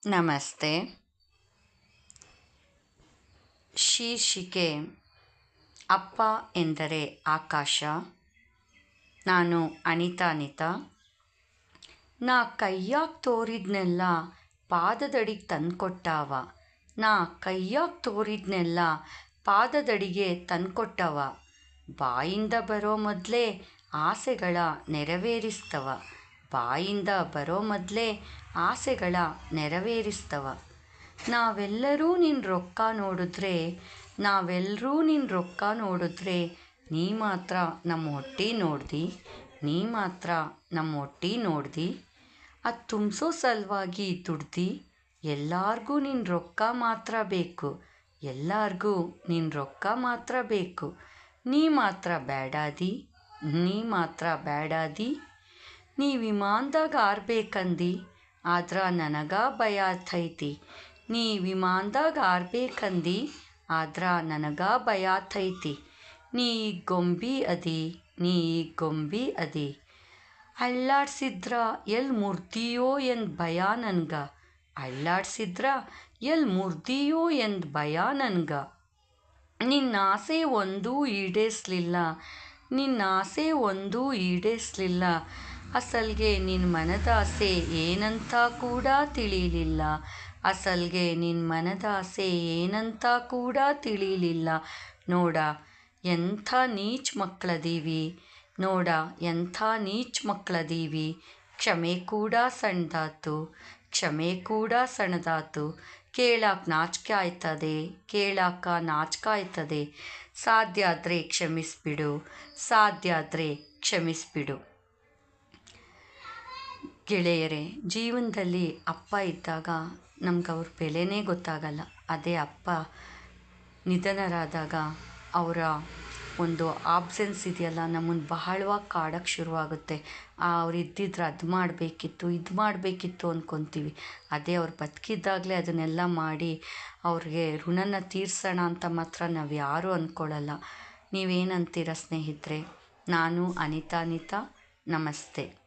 ನಮಸ್ತೆ. ಶೀರ್ಷಿಕೆ ಅಪ್ಪ ಎಂದರೆ ಆಕಾಶ. ನಾನು ಅನಿತಾ. ನಾ ಕೈಯಾಗ ತೋರಿದ್ನೆಲ್ಲ ಪಾದದಡಿಗೆ ತಂದ್ಕೊಟ್ಟಾವ. ನಾ ಕೈಯಾಗ ತೋರಿದ್ನೆಲ್ಲ ಪಾದದಡಿಗೆ ತಂದ್ಕೊಟ್ಟವ. ಬಾಯಿಂದ ಬರೋ ಮೊದಲೇ ಆಸೆಗಳ ನೆರವೇರಿಸ್ತವ. ಬಾಯಿಂದ ಬರೋ ಮೊದಲೇ ಆಸೆಗಳ ನೆರವೇರಿಸ್ತವ. ನಾವೆಲ್ಲರೂ ನಿನ್ನ ರೊಕ್ಕ ನೋಡಿದ್ರೆ ನೀ ಮಾತ್ರ ನಮ್ಮ ಹೊಟ್ಟೆ ನೋಡ್ದಿ. ಅದು ತುಂಬಿಸೋ ಸಲುವಾಗಿ ದುಡ್ದು. ಎಲ್ಲಾರ್ಗೂ ನಿನ್ನ ರೊಕ್ಕ ಮಾತ್ರ ಬೇಕು. ನೀ ಮಾತ್ರ ಬ್ಯಾಡಾದಿ. ನೀ ವಿಮಾನದಾಗ ಹಾರ್ಬೇಕಂದಿ, ಆದ್ರ ನನಗ ಭಯ ಆತೈತಿ. ನೀ ಈಗ ಗೊಂಬಿ ಅದಿ. ಅಳ್ಳಾಡ್ಸಿದ್ರ ಎಲ್ಲಿ ಮುರ್ದಿಯೋ ಎಂದ್ ಭಯ ನನ್ಗ. ನಿನ್ನಾಸೆ ಒಂದೂ ಈಡೇರ್ಸ್ಲಿಲ್ಲ. ಅಸಲ್ಗೆ ನಿನ್ ಮನದಾಸೆ ಏನಂತ ಕೂಡ ತಿಳಿಲಿಲ್ಲ. ನೋಡ ಎಂಥ ನೀಚ್ ಮಕ್ಳದೀವಿ. ಕ್ಷಮೆ ಕೂಡ ಸಣ್ಣದಾತು. ಕೇಳಾಕ ನಾಚ್ಕಾಯ್ತದೆ. ಸಾಧ್ಯಾದ್ರೆ ಕ್ಷಮಿಸ್ಬಿಡು. ಗೆಳೆಯರೇ, ಜೀವನದಲ್ಲಿ ಅಪ್ಪ ಇದ್ದಾಗ ನಮ್ಗೆ ಅವ್ರ ಬೆಲೆನೇ ಗೊತ್ತಾಗಲ್ಲ. ಅದೇ ಅಪ್ಪ ನಿಧನರಾದಾಗ ಅವರ ಒಂದು ಆಬ್ಸೆನ್ಸ್ ಇದೆಯಲ್ಲ, ನಮ್ಮನ್ನು ಬಹಳವಾಗಿ ಕಾಡೋಕ್ಕೆ ಶುರುವಾಗುತ್ತೆ. ಅವ್ರು ಇದ್ದಿದ್ರೆ ಅದು ಮಾಡಬೇಕಿತ್ತು ಅಂದ್ಕೊತೀವಿ. ಅದೇ ಅವ್ರು ಬದುಕಿದ್ದಾಗಲೇ ಅದನ್ನೆಲ್ಲ ಮಾಡಿ ಅವ್ರಿಗೆ ಋಣನ ತೀರ್ಸೋಣ ಅಂತ ಮಾತ್ರ ನಾವು ಯಾರೂ ಅಂದ್ಕೊಳ್ಳಲ್ಲ. ನೀವೇನಂತೀರ ಸ್ನೇಹಿತರೆ? ನಾನು ಅನಿತಾ. ನಮಸ್ತೆ.